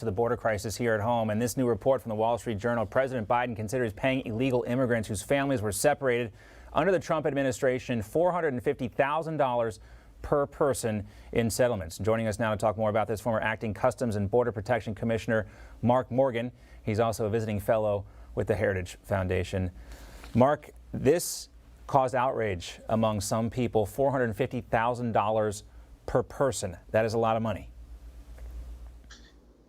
To the border crisis here at home, and this new report from the Wall Street Journal, President Biden considers paying illegal immigrants whose families were separated under the Trump administration $450,000 per person in settlements. Joining us now to talk more about this, former acting Customs and Border Protection Commissioner Mark Morgan. He's also a visiting fellow with the Heritage Foundation. Mark, this caused outrage among some people. $450,000 per person. That is a lot of money.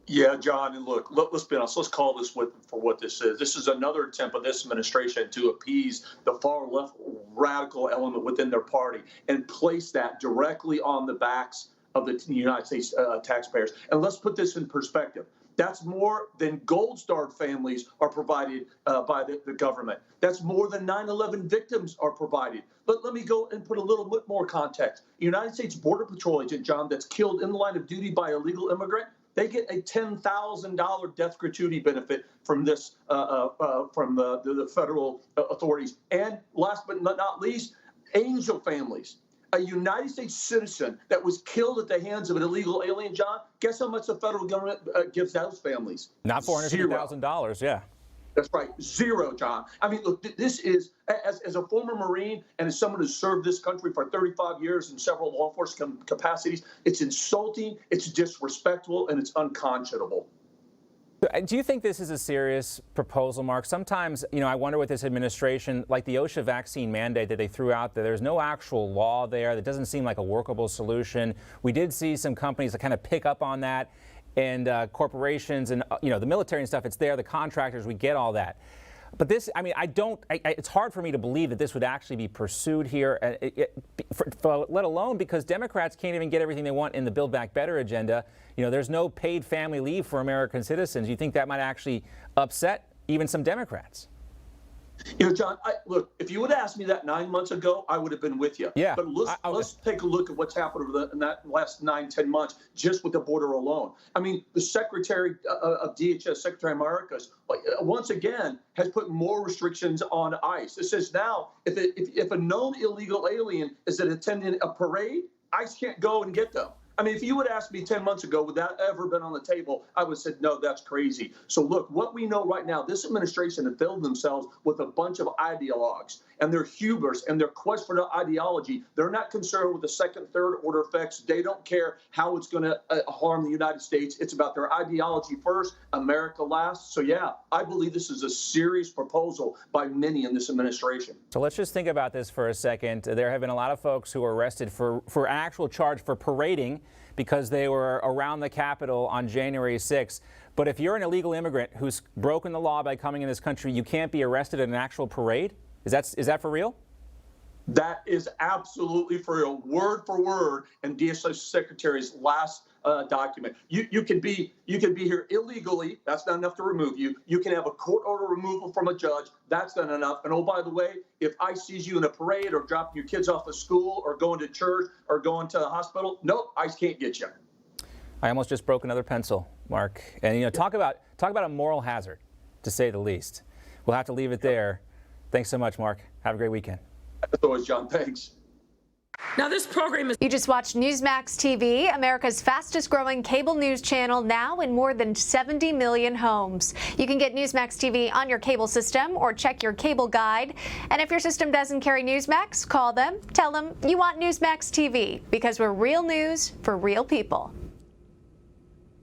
Yeah, John, and look, let's be honest. Let's call this for what this is. This is another attempt of this administration to appease the far left radical element within their party and place that directly on the backs of the United States taxpayers. And let's put this in perspective. That's more than Gold Star families are provided by the government. That's more than 9/11 victims are provided. But let me go and put a little bit more context. United States Border Patrol agent, John, that's killed in the line of duty by a illegal immigrant, they get a $10,000 death gratuity benefit from this, from the federal authorities. And last but not least, angel families. A United States citizen that was killed at the hands of an illegal alien, John, guess how much the federal government gives those families? Not $450,000, yeah. That's right, zero, John. I mean, look, this is, as a former Marine and as someone who's served this country for 35 years in several law enforcement capacities, it's insulting, it's disrespectful, and it's unconscionable. Do you think this is a serious proposal, Mark? Sometimes, I wonder with this administration, like the OSHA vaccine mandate that they threw out there, there's no actual law there. That doesn't seem like a workable solution. We did see some companies that kind of pick up on that, and corporations and, the military and stuff, it's there, the contractors, we get all that. But this, it's hard for me to believe that this would actually be pursued here, let alone because Democrats can't even get everything they want in the Build Back Better agenda. There's no paid family leave for American citizens. You think that might actually upset even some Democrats? John, look, if you would have asked me that 9 months ago, I would have been with you. Yeah. But let's take a look at what's happened in that last 9-10 months just with the border alone. I mean, the Secretary of DHS, Secretary Mayorkas, once again has put more restrictions on ICE. It says now if a known illegal alien is attending a parade, ICE can't go and get them. I mean, if you would ask me 10 months ago, would that ever been on the table? I would have said, no, that's crazy. So look, what we know right now, this administration has filled themselves with a bunch of ideologues and their hubris and their quest for the ideology. They're not concerned with the second, third order effects. They don't care how it's going to harm the United States. It's about their ideology first, America last. So, yeah, I believe this is a serious proposal by many in this administration. So let's just think about this for a second. There have been a lot of folks who were arrested for actual charge for parading because they were around the Capitol on January 6th. But if you're an illegal immigrant who's broken the law by coming in this country, you can't be arrested at an actual parade? Is that for real? That is absolutely for real, word for word, in DHS Secretary's last document. You can be here illegally. That's not enough to remove you. You can have a court order removal from a judge. That's not enough. And oh, by the way, if ICE sees you in a parade or dropping your kids off of school or going to church or going to the hospital, nope, ICE can't get you. I almost just broke another pencil, Mark. And talk about a moral hazard, to say the least. We'll have to leave it there. Thanks so much, Mark. Have a great weekend. As always, John. Thanks. Now this program is... You just watched Newsmax TV, America's fastest growing cable news channel, now in more than 70 million homes. You can get Newsmax TV on your cable system or check your cable guide. And if your system doesn't carry Newsmax, call them, tell them you want Newsmax TV, because we're real news for real people.